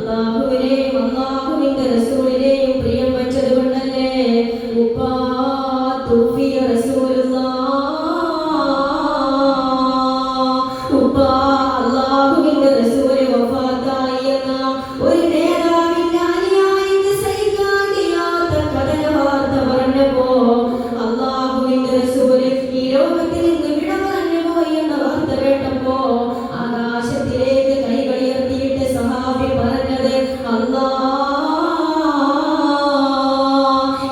അല്ലാഹുവിനെയും അല്ലാഹുവിന്റെ റസൂലിനെയും പ്രിയം വെച്ചതുകൊണ്ടല്ലേ ഉപ്പാ തുഫിയ റസൂലുള്ളാഹ് ഉപ്പാ അല്ലാഹുവിന്റെ റസൂൽ വഫാത്തായി എന്ന ഒരു നേതാവിന്റെ അനുയായിക്ക് സഹിക്കാൻ കഴിയാത്ത കഥനവാർത്ത പറഞ്ഞപ്പോ അല്ലാഹുവിന്റെ റസൂൽ ഈ ലോകത്തിൽ നിന്ന് വിട പറഞ്ഞു പോയി എന്ന വാർത്ത കേട്ടപ്പോ ആകാശത്തിലേക്ക് കൈകൾ ഉയർത്തിയിട്ട് സഹാബി പറഞ്ഞത് അല്ലാ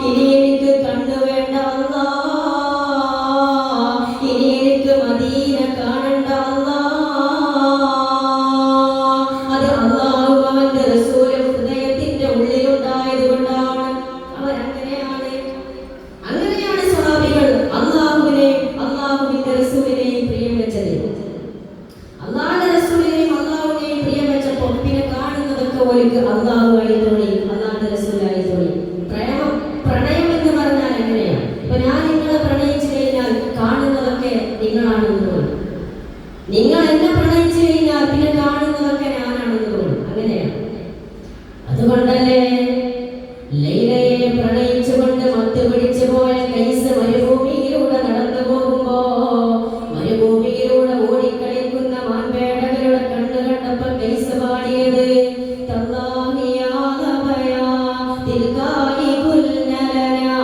ഇനി എനിക്ക് കണ്ണു വേണ്ട അല്ലാ ഇനി എനിക്ക് മദീന കാണണ്ട അല്ലാ അത് അല്ലാഹു അവന്റെ റസൂൽ ഹൃദയത്തിന്റെ ഉള്ളിലുണ്ടായത് കൊണ്ടാണ് അങ്ങനെയാണ് സഹാബികൾ അല്ലാഹുവിനെയും അല്ലാഹുവിന്റെ റസൂലിനെയും പ്രിയം വെച്ചത് അല്ലാഹുവിന്റെ റസൂലിനെയും അല്ലാഹുവിനെയും പ്രിയം വെച്ചപ്പോൾ പിന്നെ കാണുന്നതൊക്കെ ഓർക്ക് അല്ലാഹുവായി തോന്നി അല്ലാഹുവിന്റെ റസൂലായി തോന്നി പ്രണയം എന്ന് പറഞ്ഞാൽ എങ്ങനെയാണ് ഇപ്പൊ ഞാൻ നിങ്ങളെ പ്രണയിച്ചു കഴിഞ്ഞാൽ കാണുന്നതൊക്കെ നിങ്ങളാണെന്ന് തോന്നും നിങ്ങൾ എന്നെ പ്രണയിച്ചു കഴിഞ്ഞാൽ പിന്നെ കാണുന്നതൊക്കെ ഞാനാണെന്ന് തോന്നും അങ്ങനെയാണ് അതുകൊണ്ടല്ലേ ലൈലയെ പ്രണയിച്ചുകൊണ്ട് മത്തുപിടിച്ചു പോയ കൈസ് മരുഭൂമിയിലൂടെ നടന്നു പോകുമ്പോ മരുഭൂമിയിലൂടെ ഓടിക്കളിക്കുന്ന മാൻപേടകളുടെ കണ്ണു കണ്ടപ്പോ കൈസ് പാടിയത് തല്ലാഹി യാ ലബയാ തിൽകായി കുൽനലനാ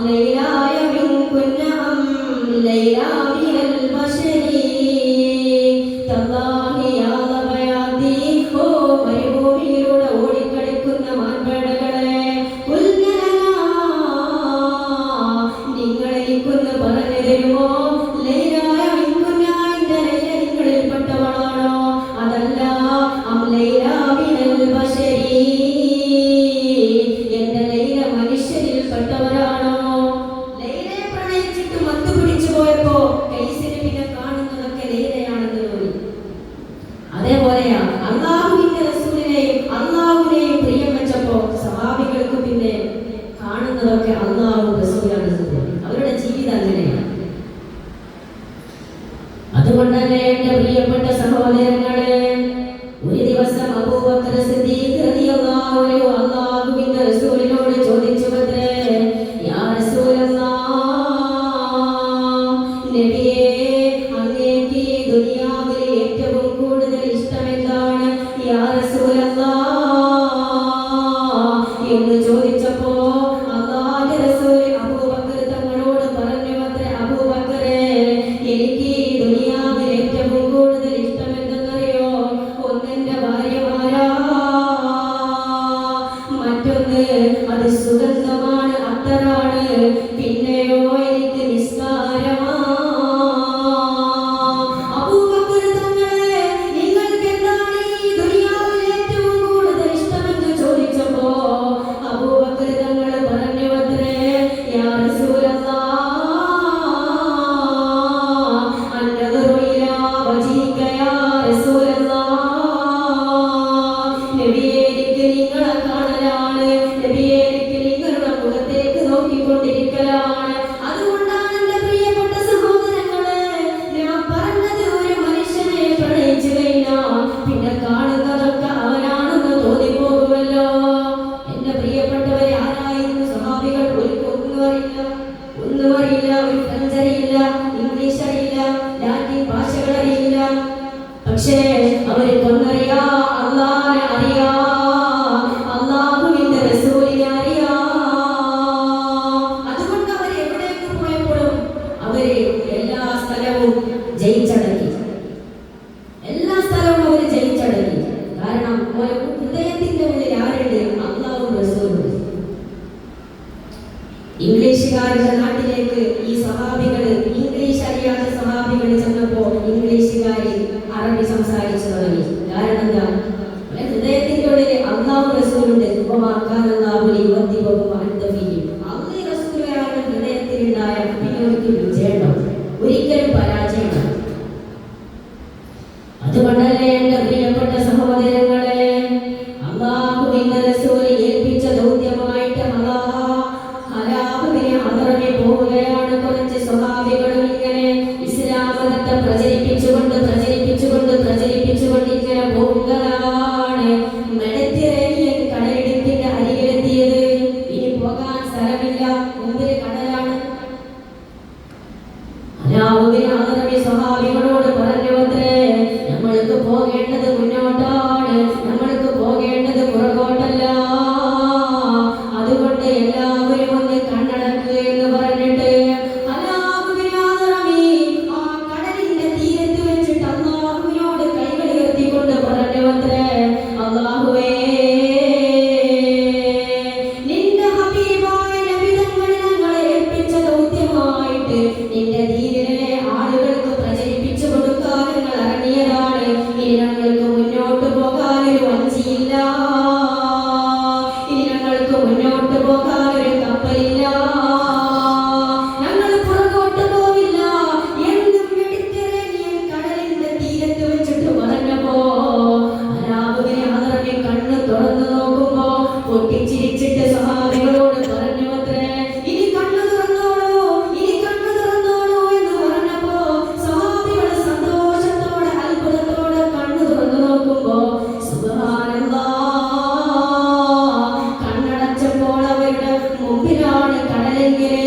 ലൈലായ മിൻകുന്ന അം ലൈലാ മിനൽ ബശരി തല്ലാഹി യാ ലബയാ ഓ മരുഭൂമിയിലൂടെ ഓടിക്കളിക്കുന്ന മാൻപേടകളെ നിങ്ങളെനിക്കൊന്ന് പറഞ്ഞു തരുമോ ലൈലായ മിൻകുന്ന എന്റെ ലൈല നിങ്ങളിൽപ്പെട്ടവളാണോ അതല്ല അം ലൈലാ മിനൽ ബശരി എന്റെ ലൈല മനുഷ്യരിൽപ്പെട്ടവരാണോ ലൈലയെ പ്രണയിച്ചിട്ട് മത്തു പിടിച്ചു പോയപ്പോ കൈസിന് പിന്നെ കാണുന്നതൊക്കെ ലൈലയാണെന്ന് തോന്നി അതേപോലെയാ അല്ലാഹുവിന്റെ റസൂലിനെയും അല്ലാഹുവിനെയും പ്രിയം വെച്ചപ്പോ സഹാബികൾക്ക് പിന്നെ കാണുന്നതൊക്കെ അല്ലാഹു റസൂലാണെന്ന് തോന്നി അവരുടെ ജീവിതം അങ്ങനെയാണ് അതുകൊണ്ടല്ലേ എന്റെ പ്രിയപ്പെട്ട സഹോദരങ്ങളെ ഒരു ദിവസം അബൂബക്കർ സിദ്ദീഖ് റളിയല്ലാഹു അൻഹു അല്ലാഹുവിന്റെ റസൂലിനോട് ചോദിച്ചുവത്രേ യാ റസൂലല്ലാഹ് നബിയേ അങ്ങേക്ക് ഈ ദുനിയാവിൽ ഏറ്റവും കൂടുതൽ ഇഷ്ടം എന്താണ് യാ റസൂലല്ലാഹ് എന്ന് ചോദിച്ചപ്പോ അല്ലാഹുവിന്റെ റസൂൽ അബൂബക്കർ തങ്ങളോട് പറഞ്ഞുവത്രേ അബൂബക്കറേ എനിക്ക് ഈ ദുനിയാവിൽ ഏറ്റവും കൂടുതൽ ഇഷ്ടം എന്തെന്നറിയോ ഒന്നെന്റെ ഭാര്യമാരാ മറ്റൊന്ന് അത് സുഗന്ധമാണ് അത്തറാണ് പിന്നെയോ എനിക്ക് നിസ്കാരമാ അബൂബക്കർ തങ്ങളെ നിങ്ങൾക്ക് എന്താണ് ഈ ദുനിയാവിൽ ഏറ്റവും കൂടുതൽ ഇഷ്ടമെന്ന് ചോദിച്ചപ്പോ അബൂബക്കർ തങ്ങൾ പറഞ്ഞുവത്രേ യാ റസൂലല്ലാഹ് അന്നദറു ഇലാ വജീക യാ റസൂലല്ലാഹ് നബിയേ എനിക്ക് നിങ്ങളെ കാണലാണ് നബിയേ എനിക്ക് നിങ്ങളുടെ മുഖത്തേക്ക് നോക്കിക്കൊണ്ടിരിക്കലാണ് അതുകൊണ്ടാണ് എന്റെ പ്രിയപ്പെട്ട സഹോദരങ്ങളെ ഞാൻ പറഞ്ഞത് ഒരു മനുഷ്യനെ പ്രണയിച്ചു കഴിഞ്ഞാൽ പിന്നെ കാണുന്നതൊക്കെ അവനാണെന്ന് തോന്നിപ്പോകുമല്ലോ എന്റെ പ്രിയപ്പെട്ടവരെ ആരായിരുന്നു സഹാബികൾ ഒന്നും അറിയില്ല ഒരു ഫ്രഞ്ച് അറിയില്ല ഇംഗ്ലീഷ് അറിയില്ല ലാറ്റിൻ ഭാഷകൾ അറിയില്ല പക്ഷേ അവര് കൊന്നറിയാ അല്ലാഹുവിനെ അറിയാ അല്ലാഹുവിന്റെ റസൂലിനെ അറിയാ അതുകൊണ്ട് അവർ എവിടേക്ക് പോയപ്പോഴും അവര് എല്ലാ സ്ഥലവും ജയിച്ചടക്കി എല്ലാ സ്ഥലവും അവര് ജയിച്ചടക്കി കാരണം ഹൃദയത്തിന്റെ ഉള്ളിൽ ആരുണ്ട് അല്ലാഹു റസൂലുണ്ട് ഇംഗ്ലീഷുകാരുടെ നാട്ടിലേക്ക് ഈ സഹാബികൾ ഇംഗ്ലീഷ് അറിയാത്ത സഹാബികൾ ചെന്നപ്പോ ഇംഗ്ലീഷുകാര് അറബി സംസാരിച്ചു തുടങ്ങി കാരണം എന്താ ഹൃദയത്തിന്റെ ഉള്ളിൽ അല്ലാഹു റസൂലുണ്ട് ഹൃദയത്തിലുണ്ടായ പിന്നെ ഒരിക്കലും വിജയം ഒരിക്കലും പരാജയം. അതുകൊണ്ടല്ലേ എന്റെ പ്രിയപ്പെട്ട സഹോദരങ്ങളെ അല്ലാഹുവിന്റെ റസൂൽ ഏൽപ്പിച്ച ദൗത്യമായിട്ട് ഹലാബിനെ അതറവി പോവുകയാണ്. കുറച്ച് സ്വഹാബികളും ഇങ്ങനെ ഇസ്ലാം മതത്തെ പ്രചരിപ്പിച്ചുകൊണ്ട് ഇങ്ങനെ പോവുകയാണ്. മെഡിറ്ററേനിയൻ കടലെങ്കില്